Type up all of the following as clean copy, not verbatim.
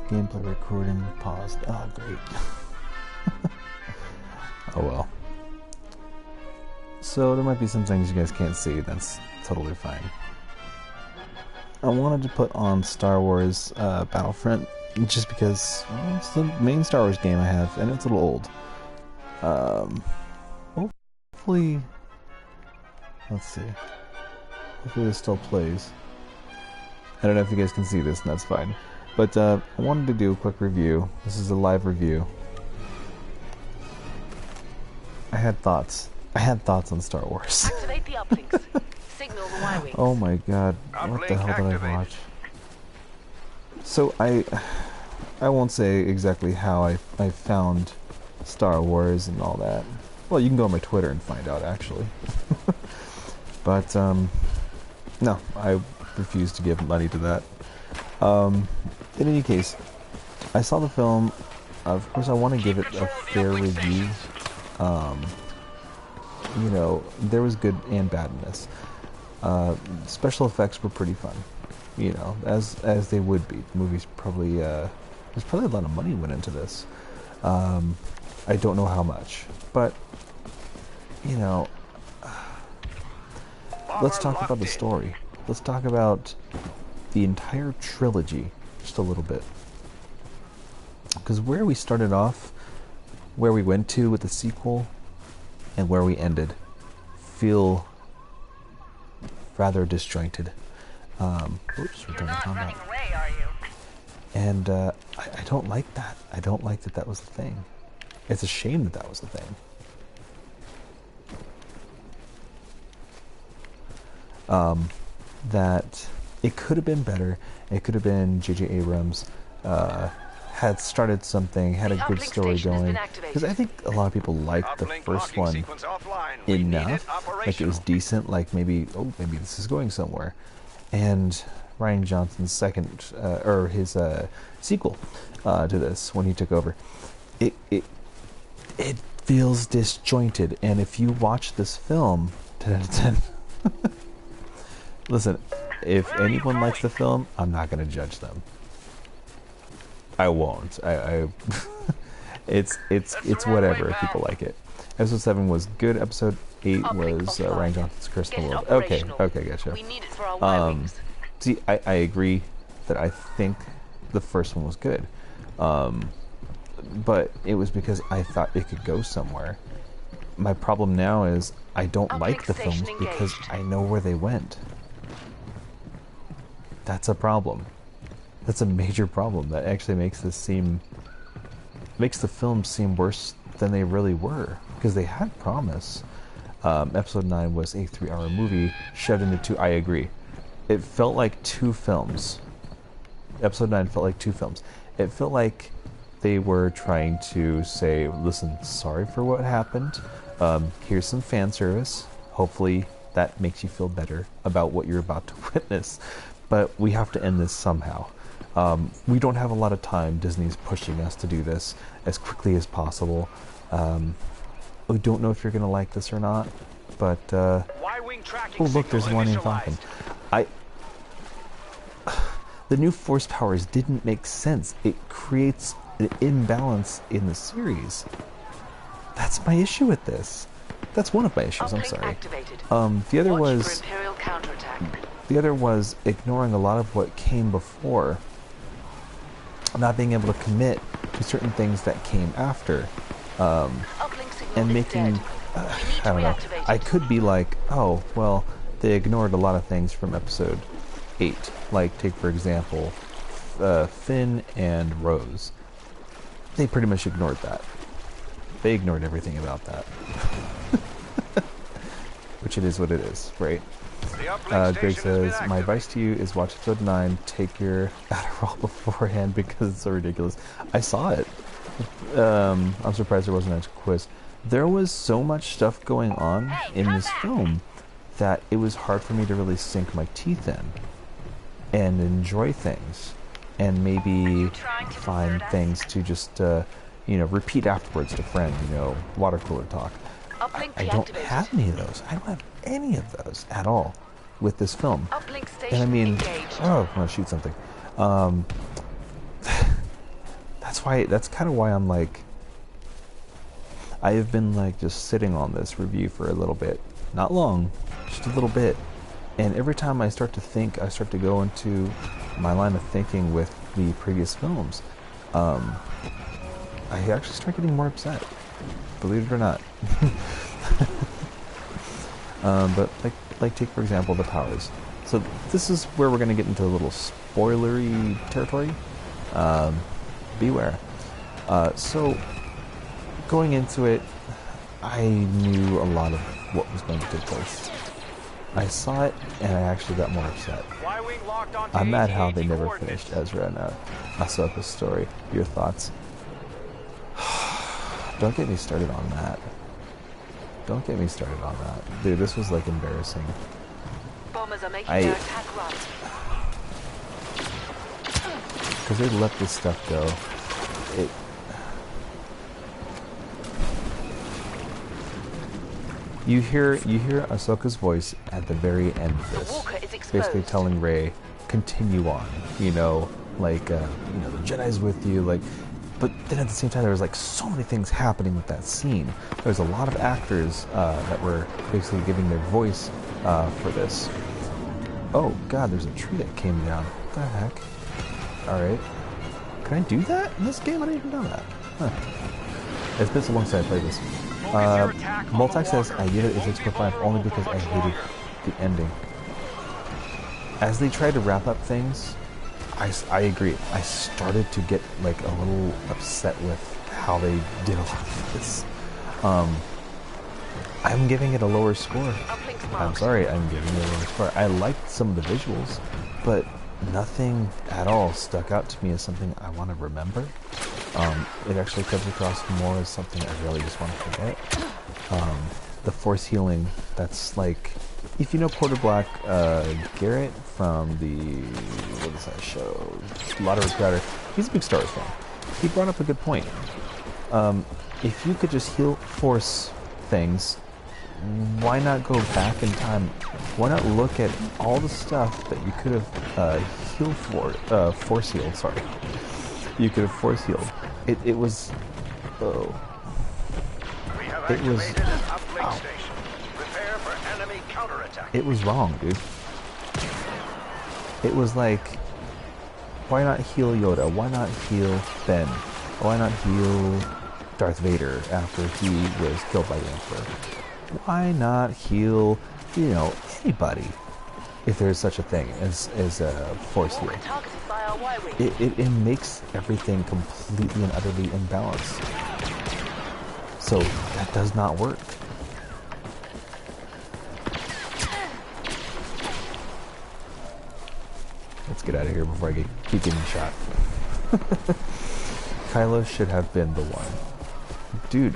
Gameplay recording paused. Oh, great. Oh well. So there might be some things you guys can't see. That's totally fine. I wanted to put on Star Wars Battlefront just because it's the main Star Wars game I have, and it's a little old. Hopefully, let's see. Hopefully this still plays. I don't know if you guys can see this, and that's fine. But I wanted to do a quick review. This is a live review. I had thoughts. I had thoughts on Star Wars. Activate the uplinks. Signal the Y-wings. Oh my god, what the hell did I watch? So I won't say exactly how I found Star Wars and all that. Well, you can go on my Twitter and find out, actually. But, no, I refuse to give money to that. In any case, I saw the film. Of course, I want to give it a fair review. You know, there was good and bad in this. Special effects were pretty fun. You know, as they would be. The movie's probably, there's probably a lot of money went into this. I don't know how much. But, you know, let's talk about the story. Let's talk about the entire trilogy just a little bit. Because where we started off, where we went to with the sequel, and where we ended feel rather disjointed. Oops, return to combat. Away, are you? And I don't like that. I don't like that that was the thing. It's a shame that that was the thing. That it could have been better. It could have been J.J. Abrams had started something, had a good story going. Because I think a lot of people liked the first one enough. Like it was decent. Like maybe, oh, maybe this is going somewhere. And Rian Johnson's second, or his sequel to this, when he took over, it feels disjointed. And if you watch this film, 10 out of 10. Listen, if anyone likes the film, I'm not going to judge them. I won't. It's whatever if people like it. Episode 7 was good. Episode 8 was Rian Johnson's Curse of the World. Okay, gotcha. We need it for our Y-wings. See, I agree that I think the first one was good. But it was because I thought it could go somewhere. My problem now is I don't like the films because I know where they went. That's a problem. That's a major problem. That actually makes the film seem worse than they really were, because they had promise. Episode 9 was a 3-hour movie shoved into 2. I agree. It felt like 2 films. Episode 9 felt like 2 films. It felt like they were trying to say, listen, sorry for what happened. Here's some fan service. Hopefully that makes you feel better about what you're about to witness. But we have to end this somehow. We don't have a lot of time. Disney's pushing us to do this as quickly as possible. We don't know if you're going to like this or not, but oh look, there's one in Falcon. The new force powers didn't make sense. It creates an imbalance in the series. That's my issue with this. That's one of my issues. I'm sorry. The other was the other was ignoring a lot of what came before. Not being able to commit to certain things that came after, and making, I don't know, I could be like, oh, well, they ignored a lot of things from episode 8, like, take for example, Finn and Rose. They pretty much ignored that. They ignored everything about that. Which it is what it is, right? Greg says, my advice to you is watch episode 9, take your Adderall beforehand because it's so ridiculous. I saw it. I'm surprised there wasn't a quiz. There was so much stuff going on in this film that it was hard for me to really sink my teeth in and enjoy things and maybe find things to just, you know, repeat afterwards to friends, you know, water cooler talk. I don't have any of those. I don't have any of those at all with this film. And I mean, oh, I want to shoot something. That's kind of why I'm like, I have been like just sitting on this review for a little bit, not long, just a little bit, and every time I start to think, I start to go into my line of thinking with the previous films. I actually start getting more upset, believe it or not. But like take for example the powers. So this is where we're going to get into a little spoilery territory. Beware. So going into it, I knew a lot of what was going to take place. I saw it and I actually got more upset. I'm mad how they never finished Ezra and Ahsoka's story. Your thoughts? Don't get me started on that. Don't get me started on that. Dude, this was like embarrassing. Bombers are making their attack run. Because they let this stuff go. You hear Ahsoka's voice at the very end of this, basically telling Rey, continue on. You know, like you know, the Jedi's with you. Like, but then at the same time, there was like so many things happening with that scene. There's a lot of actors that were basically giving their voice for this. Oh God, there's a tree that came down. What the heck? All right, can I do that in this game? I didn't even know that. Huh. It's been so long since I played this. Multi says, I gave it a 6.5 only because I hated the ending. As they tried to wrap up things, I agree. I started to get like a little upset with how they did a lot of this. I'm giving it a lower score. I'm sorry, I'm giving it a lower score. I liked some of the visuals, but nothing at all stuck out to me as something I want to remember. It actually comes across more as something I really just want to forget. The force healing, that's like, if you know Porter Black Garrett from the, what is that show? Lottery Crowder. He's a big Star Wars fan. He brought up a good point. If you could just heal force things, why not go back in time? Why not look at all the stuff that you could have healed for, force healed, sorry. You could have force healed. It was, oh. It was, oh. It was wrong, dude. It was like, why not heal Yoda? Why not heal Ben? Why not heal Darth Vader after he was killed by the Emperor? Why not heal, you know, anybody if there's such a thing as a force heal? It makes everything completely and utterly imbalanced. So that does not work. Let's get out of here before I keep getting shot. Kylo should have been the one. Dude,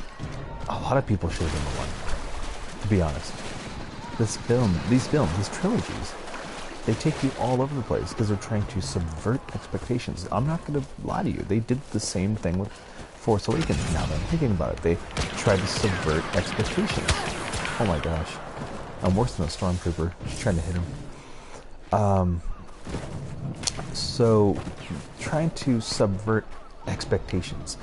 a lot of people should have been the one. To be honest. These trilogies, they take you all over the place because they're trying to subvert expectations. I'm not going to lie to you. They did the same thing with Force Awakens. Now that I'm thinking about it, they tried to subvert expectations. Oh my gosh. I'm worse than a stormtrooper. Just trying to hit him. So, trying to subvert expectations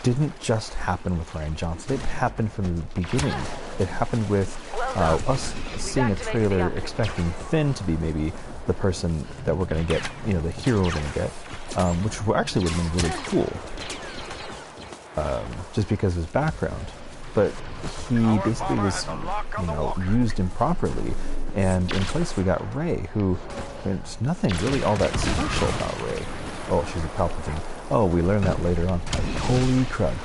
didn't just happen with Rian Johnson. It happened from the beginning. It happened with us seeing a trailer expecting Finn to be maybe the person that we're going to get, you know, the hero we're going to get, which actually would have been really cool, just because of his background. But he basically was, you know, used improperly, and in place we got Rey, who, there's nothing really all that special about Rey. Oh, she's a Palpatine. Oh, we learned that later on. Holy crud.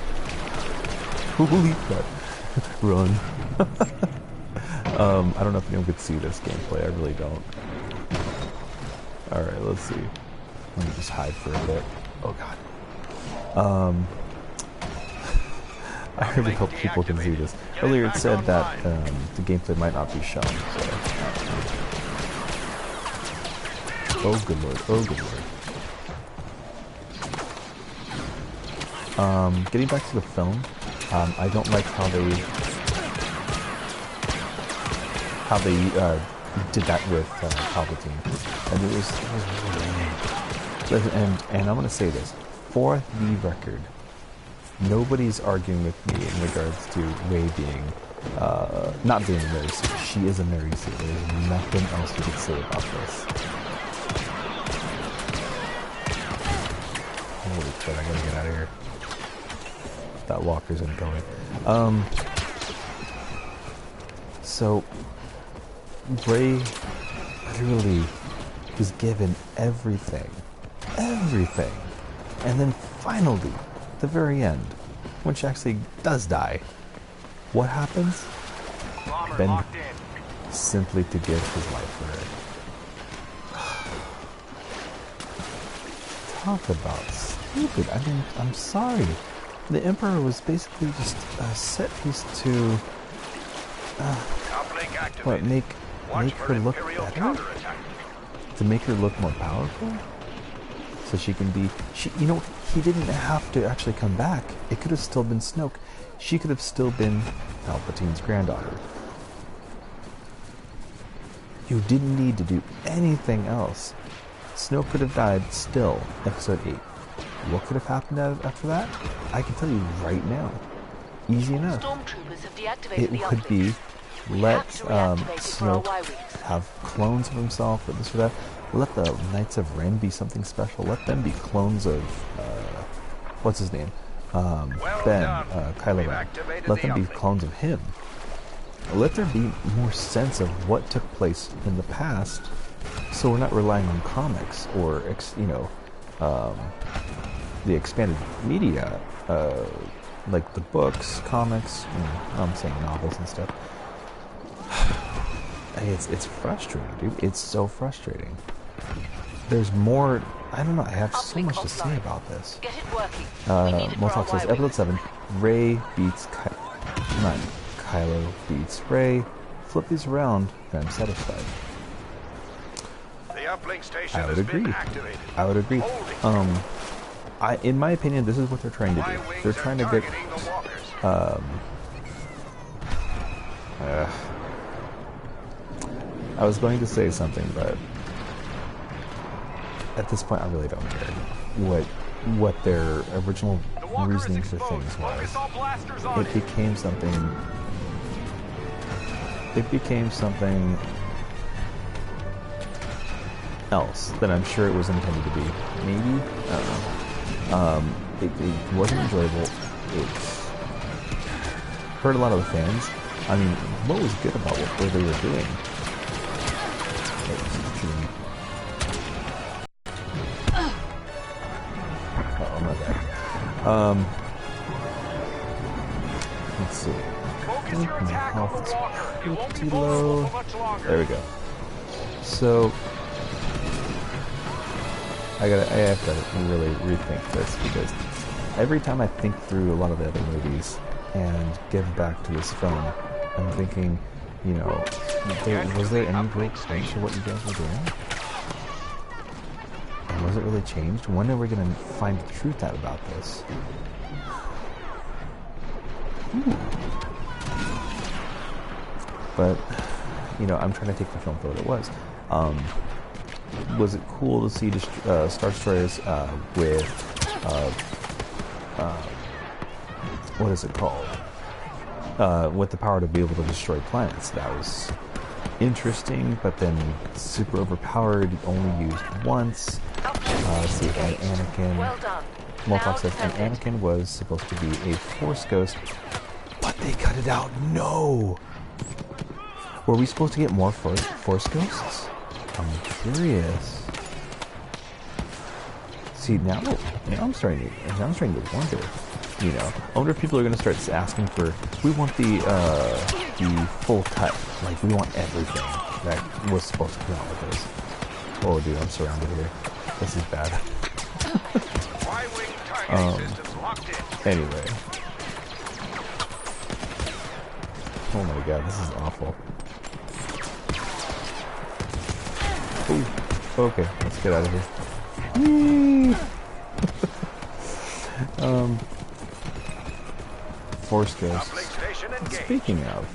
Holy crud. Run. I don't know if anyone could see this gameplay. I really don't. Alright, let's see. Let me just hide for a bit. Oh god. I really hope people can see this. Earlier it said that the gameplay might not be shown, so. Oh good lord, oh good lord. Getting back to the film, I don't like how they did that with Palpatine, and it was really lame. And I'm gonna say this: for the record, nobody's arguing with me in regards to Rey being, not being a Mary Sue. She is a Mary Sue. There's nothing else you can say about this. Holy shit, I gotta get out of here. That walker isn't going. So, Rey literally was given everything. Everything. And then finally, the very end, when she actually does die, what happens? Ben simply to give his life for her. Talk about stupid. I mean, I'm sorry. The Emperor was basically just a set piece to what, make her look better? To make her look more powerful? So she can be, you know, he didn't have to actually come back. It could have still been Snoke. She could have still been Palpatine's granddaughter. You didn't need to do anything else. Snoke could have died still, episode 8. What could have happened after that? I can tell you right now. Easy enough. It would be let Snoke have clones of himself or this or that. Let the Knights of Ren be something special. Let them be clones of, what's his name? Kylo Ren. Let them be clones of him. Let there be more sense of what took place in the past, so we're not relying on comics or, the expanded media, like the books, comics, I'm saying novels and stuff. It's frustrating, dude. It's so frustrating. There's more. I don't know. I have so much to say about this. Motok says, episode 7, Rey beats not Kylo beats Rey. Flip these around, and I'm satisfied. I would agree. I would agree. In my opinion, this is what they're trying to do. They're trying to get. I was going to say something, but at this point, I really don't care what their original reasoning for things was. It became something. It became something else than I'm sure it was intended to be. Maybe, I don't know. It wasn't enjoyable. It hurt a lot of the fans. I mean, what was good about what they were doing? Oh, my bad. Let's see. My health is pretty low. There we go. So I have to really rethink this, because every time I think through a lot of the other movies and get back to this film, I'm thinking, you know, was there any real change to what you guys were doing? And was it really changed? When are we going to find the truth out about this? But, you know, I'm trying to take the film for what it was. Was it cool to see Star Destroyers with, what is it called? With the power to be able to destroy planets. That was interesting, but then super overpowered, only used once. Let's see, and Anakin. Moltok says, and Anakin was supposed to be a Force ghost, but they cut it out. No! Were we supposed to get more Force ghosts? I'm curious. See, now I'm starting to wonder. You know, I wonder if people are going to start asking for. We want the full cut. Like, we want everything that was supposed to come out with this. Oh, dude, I'm surrounded here. This is bad. Anyway. Oh my god, this is awful. Ooh. Okay, let's get out of here. Force Ghosts. Speaking of,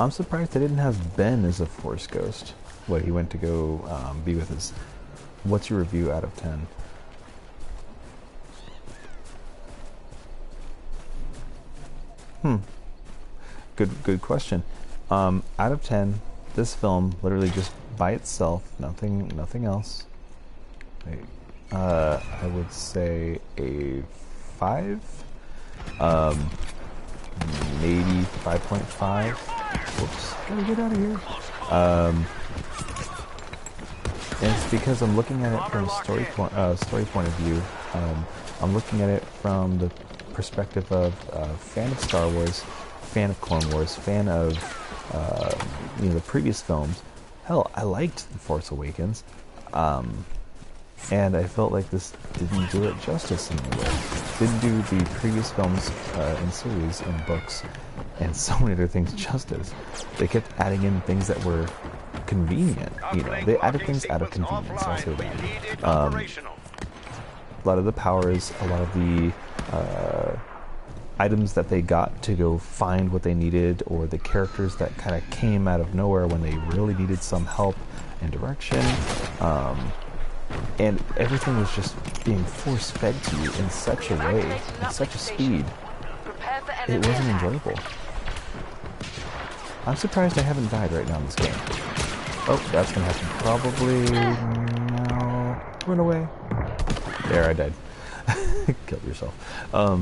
I'm surprised they didn't have Ben as a Force Ghost. What, he went to go be with his. What's your review out of 10? Good question. Out of 10, this film literally just by itself, nothing else. I would say a 5, maybe 5.5. Whoops, gotta get out of here. And it's because I'm looking at it from a story point of view. I'm looking at it from the perspective of fan of Star Wars, fan of Clone Wars, fan of the previous films. Hell, I liked The Force Awakens, and I felt like this didn't do it justice in any way. Didn't do the previous films and series and books and so many other things justice. They kept adding in things that were convenient. They added things out of convenience. I'll say that. A lot of the powers, a lot of the items that they got to go find what they needed, or the characters that kind of came out of nowhere when they really needed some help and direction, and everything was just being force-fed to you in such a way, at such a speed, it wasn't enjoyable. I'm surprised I haven't died right now in this game. Oh, that's gonna happen probably now. Run away. There, I died. Killed yourself. So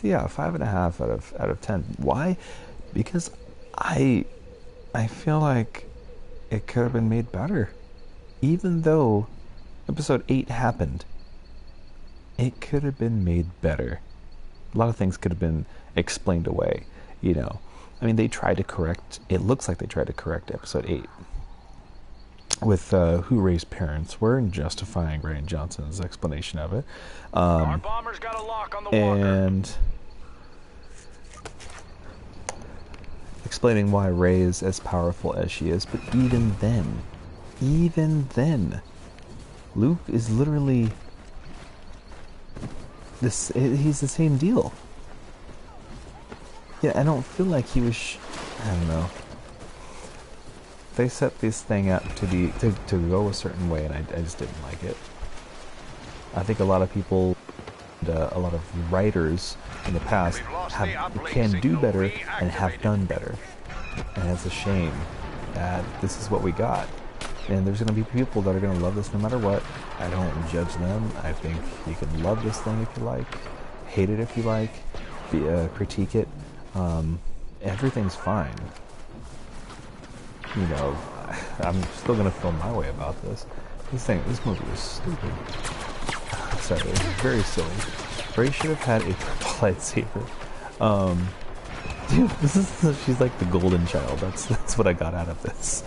yeah, 5.5 out of 10. Why? Because I feel like it could have been made better. Even though episode 8 happened, it could have been made better. A lot of things could have been explained away, I mean, they tried to correct, it looks like they tried to correct episode 8 with who Rey's parents were and justifying Rian Johnson's explanation of it. Our bomber's got a lock on the and explaining why Rey is as powerful as she is. But even then, Luke is literally he's the same deal. Yeah, I don't feel like he was. I don't know. They set this thing up to go a certain way, and I just didn't like it. I think a lot of people, a lot of writers in the past can do better and have done better, and it's a shame that this is what we got. And there's going to be people that are going to love this no matter what. I don't judge them. I think you can love this thing if you like, hate it if you like, critique it. Everything's fine. I'm still gonna feel my way about this. This movie was stupid. Sorry, it was very silly. Rey should have had a purple lightsaber. Dude, she's like the golden child. That's what I got out of this.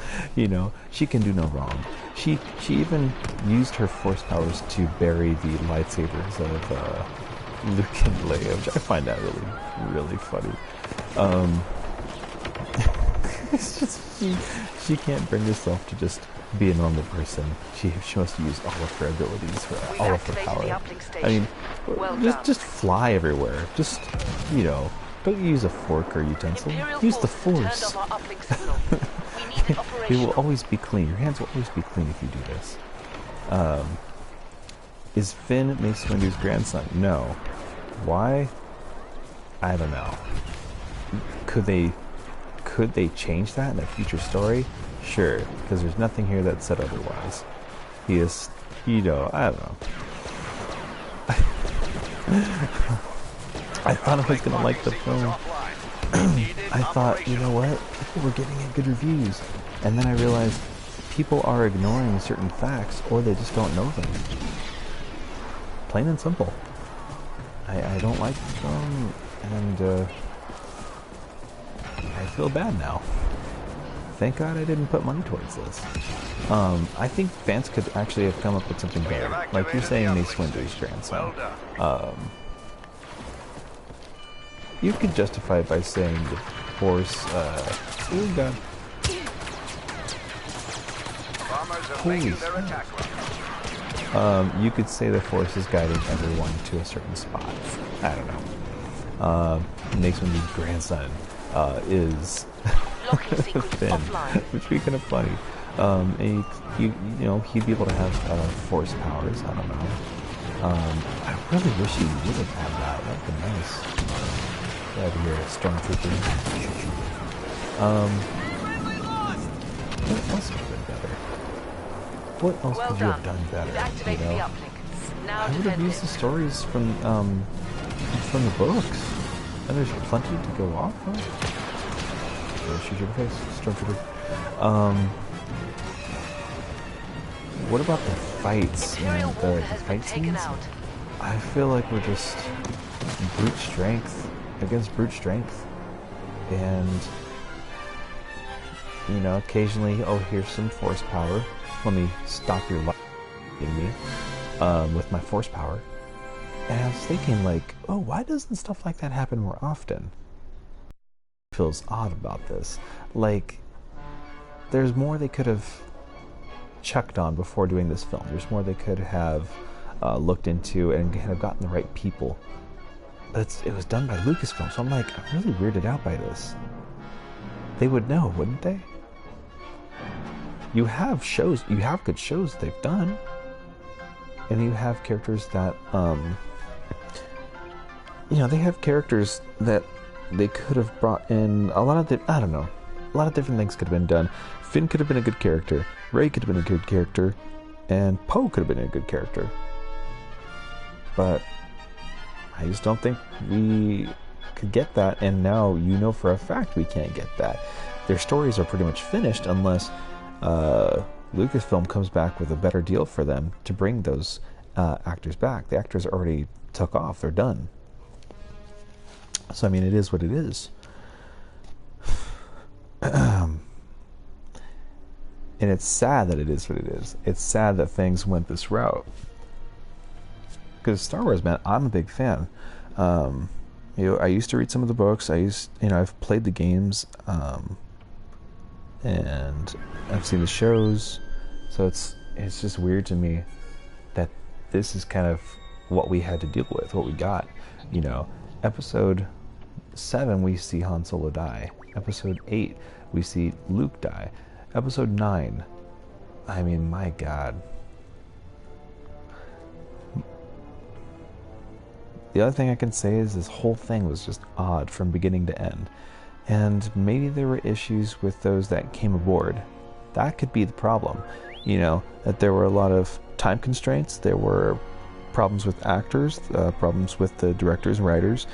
She can do no wrong. She even used her force powers to bury the lightsabers of Luke and Leia, which I find that really, really funny. It's just she can't bring herself to just be a normal person. She must use all of her abilities, all of her power. I mean, just fly everywhere. Just don't use a fork or utensil. Use the Force. It will always be clean. Your hands will always be clean if you do this. Is Finn Mace Windu's grandson? No. Why? I don't know. Could they change that in a future story? Sure, because there's nothing here that said otherwise. He is, I don't know. I thought I was gonna like the film. I thought, you know what? People were giving it good reviews. And then I realized people are ignoring certain facts, or they just don't know them. Plain and simple. I don't like the film, and I feel bad now. Thank God I didn't put money towards this. I think fans could actually have come up with something better. Like you're saying, Mace Windu's grandson. You could justify it by saying the Force. Oh God. Holy snap. You could say the Force is guiding everyone to a certain spot. I don't know. Mace Windu's grandson is Finn, which would be kind of funny. And he'd be able to have Force powers. I don't know. I really wish he would have had that. That'd be nice. Get out of here, Stormtrooper. What else could have been better? What else Well could you have done. done better? You've You activated the know? uplink. Now I would have defend used it. the stories from the books. And there's plenty to go off of. Shoot your face, Stormtrooper. What about the fights? Imperial And Walker the has been fight taken scenes? out. I feel like we're just brute strength against brute strength. And, you know, occasionally, oh, here's some force power. Let me stop your life in me with my force power. And I was thinking, like, oh, why doesn't stuff like that happen more often? Feels odd about this. Like, there's more they could have chucked on before doing this film. There's more they could have looked into and kind of gotten the right people. But it was done by Lucasfilm, so I'm like, I'm really weirded out by this. They would know, wouldn't they? You have shows, you have good shows they've done. And you have characters that, you know, they have characters that they could have brought in a lot of I don't know, a lot of different things could have been done. Finn could have been a good character, Rey could have been a good character, and Poe could have been a good character. But I just don't think we could get that, and now you know for a fact we can't get that. Their stories are pretty much finished unless Lucasfilm comes back with a better deal for them to bring those actors back. The actors already took off, they're done. So I mean, it is what it is. And it's sad that it is what it is. It's sad that things went this route. Because Star Wars, man, I'm a big fan. You know, I used to read some of the books. I've played the games, and I've seen the shows. So it's just weird to me that this is kind of what we had to deal with, what we got. You know, Episode 7, we see Han Solo die. Episode 8, we see Luke die. Episode 9, I mean, my God. The other thing I can say is this whole thing was just odd from beginning to end. And maybe there were issues with those that came aboard. That could be the problem. You know, that there were a lot of time constraints, there were problems with actors, problems with the directors and writers.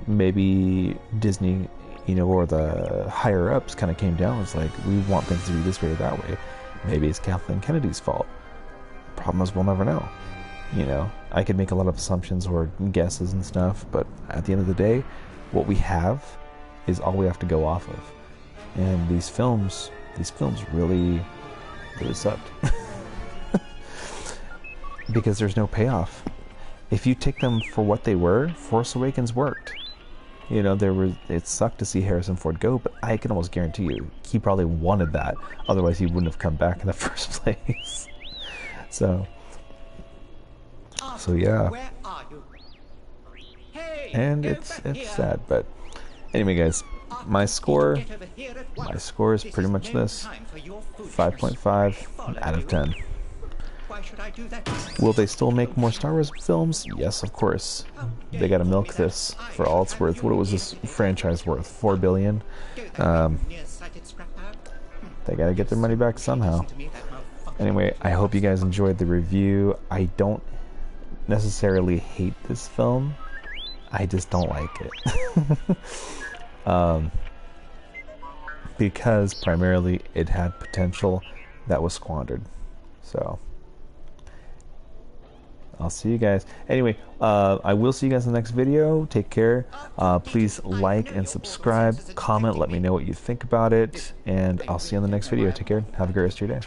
Maybe Disney, you know, or the higher ups kind of came down. It's like, we want things to be this way or that way. Maybe it's Kathleen Kennedy's fault. Problem is, we'll never know. You know, I could make a lot of assumptions or guesses and stuff, but at the end of the day, what we have is all we have to go off of. And these films really sucked. Because there's no payoff. If you take them for what they were, Force Awakens worked. You know, it sucked to see Harrison Ford go, but I can almost guarantee you, he probably wanted that. Otherwise, he wouldn't have come back in the first place. So yeah. Where are you? Hey, And it's sad, but anyway, guys, my score is pretty much this: 5.5 out of 10. Why should I do that? Will they still make more Star Wars films? Yes, of course. They gotta milk this for all it's worth. What was this franchise worth? $4 billion? They gotta get their money back somehow. Anyway, I hope you guys enjoyed the review. I don't necessarily hate this film. I just don't like it. Because primarily it had potential that was squandered. So I'll see you guys. Anyway, I will see you guys in the next video. Take care. Please like and subscribe. Comment. Let me know what you think about it. And I'll see you in the next video. Take care. Have a great rest of your day.